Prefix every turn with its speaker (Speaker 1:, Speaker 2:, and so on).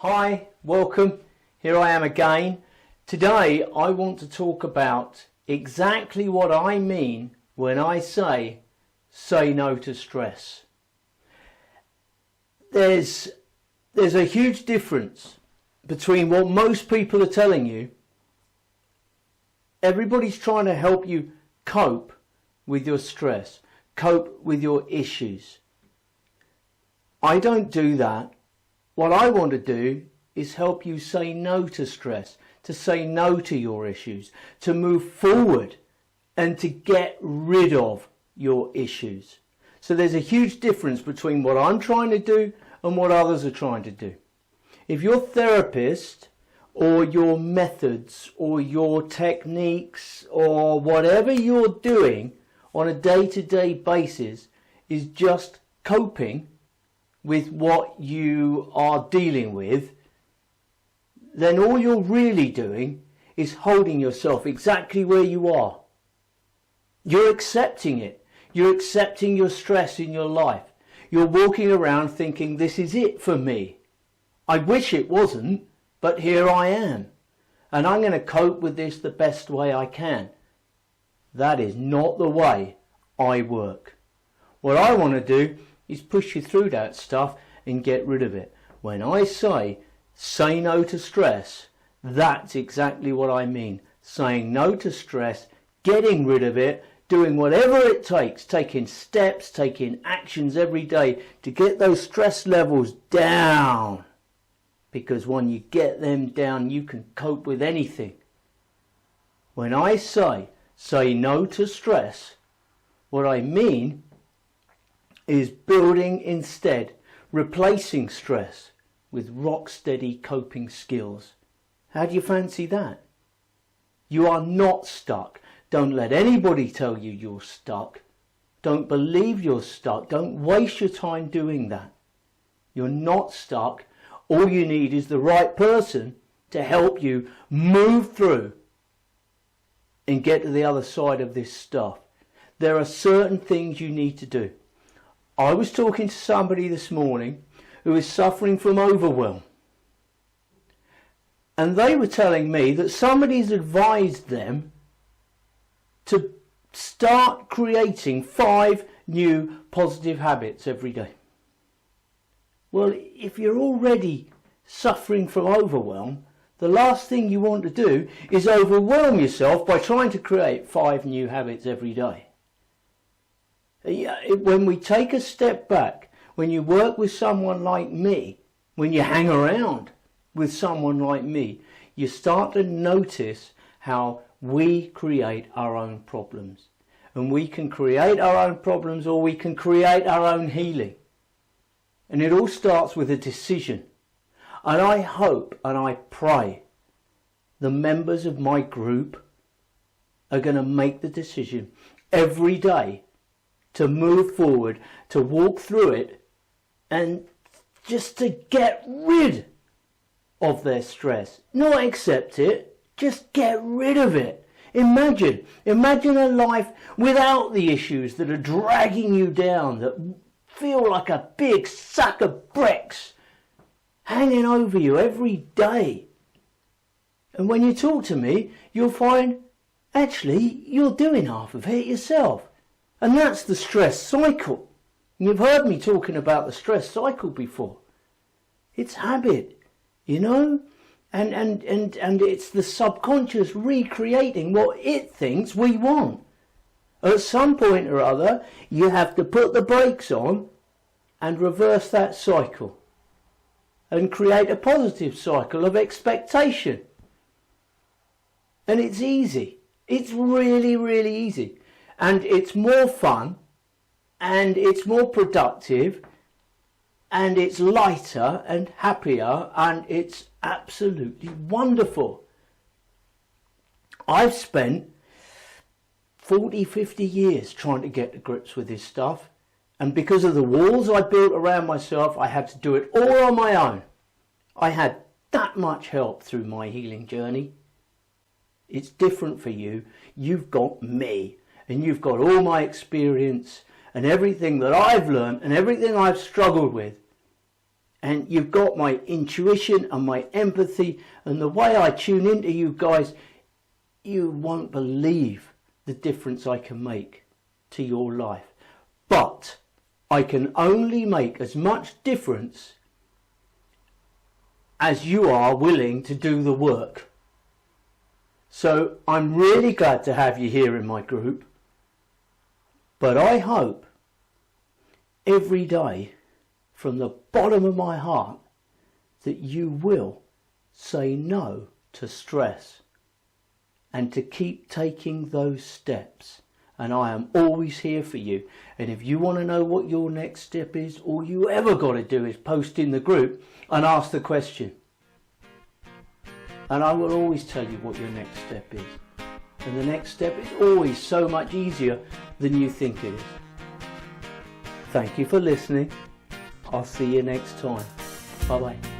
Speaker 1: Hi, welcome. Here I am again. Today I want to talk about exactly what I mean when I say no to stress. There's a huge difference between what most people are telling you. Everybody's trying to help you cope with your stress, cope with your issues. I don't do that. What I want to do is help you say no to stress, to say no to your issues, to move forward and to get rid of your issues. So there's a huge difference between what I'm trying to do and what others are trying to do. If your therapist or your methods or your techniques or whatever you're doing on a day-to-day basis is just coping with what you are dealing with, then all you're really doing is holding yourself exactly where you are. You're accepting it. You're accepting your stress in your life. You're walking around thinking, this is it for me. I wish it wasn't, but here I am. And I'm going to cope with this the best way I can. That is not the way I work. What I want to do is push you through that stuff and get rid of it. When I say no to stress, that's exactly what I mean. Saying no to stress, getting rid of it, doing whatever it takes, taking steps, taking actions every day to get those stress levels down. Because when you get them down, you can cope with anything. When I say no to stress, what I mean is building instead, replacing stress with rock-steady coping skills. How do you fancy that? You are not stuck. Don't let anybody tell you you're stuck. Don't believe you're stuck. Don't waste your time doing that. You're not stuck. All you need is the right person to help you move through and get to the other side of this stuff. There are certain things you need to do. I was talking to somebody this morning who is suffering from overwhelm. And they were telling me that somebody's advised them to start creating 5 new positive habits every day. Well, if you're already suffering from overwhelm, the last thing you want to do is overwhelm yourself by trying to create 5 new habits every day. When we take a step back, when you work with someone like me, when you hang around with someone like me, you start to notice how we create our own problems. And we can create our own problems, or we can create our own healing. And it all starts with a decision. And I hope and I pray the members of my group are going to make the decision every day to move forward, to walk through it, and just to get rid of their stress. Not accept it, just get rid of it. Imagine a life without the issues that are dragging you down, that feel like a big sack of bricks hanging over you every day. And when you talk to me, you'll find, actually, you're doing half of it yourself. And that's the stress cycle. You've heard me talking about the stress cycle before. It's habit, you know? And it's the subconscious recreating what it thinks we want. At some point or other, you have to put the brakes on and reverse that cycle. And create a positive cycle of expectation. And it's easy. It's really, really easy. And it's more fun, and it's more productive, and it's lighter and happier, and it's absolutely wonderful. I've spent 40, 50 years trying to get to grips with this stuff, and because of the walls I built around myself, I had to do it all on my own. I had that much help through my healing journey. It's different for you. You've got me. And you've got all my experience and everything that I've learned and everything I've struggled with. And you've got my intuition and my empathy and the way I tune into you guys. You won't believe the difference I can make to your life. But I can only make as much difference as you are willing to do the work. So I'm really glad to have you here in my group. But I hope every day from the bottom of my heart that you will say no to stress and to keep taking those steps. And I am always here for you. And if you want to know what your next step is, all you ever got to do is post in the group and ask the question. And I will always tell you what your next step is. And the next step is always so much easier than you think it is. Thank you for listening. I'll see you next time. Bye bye.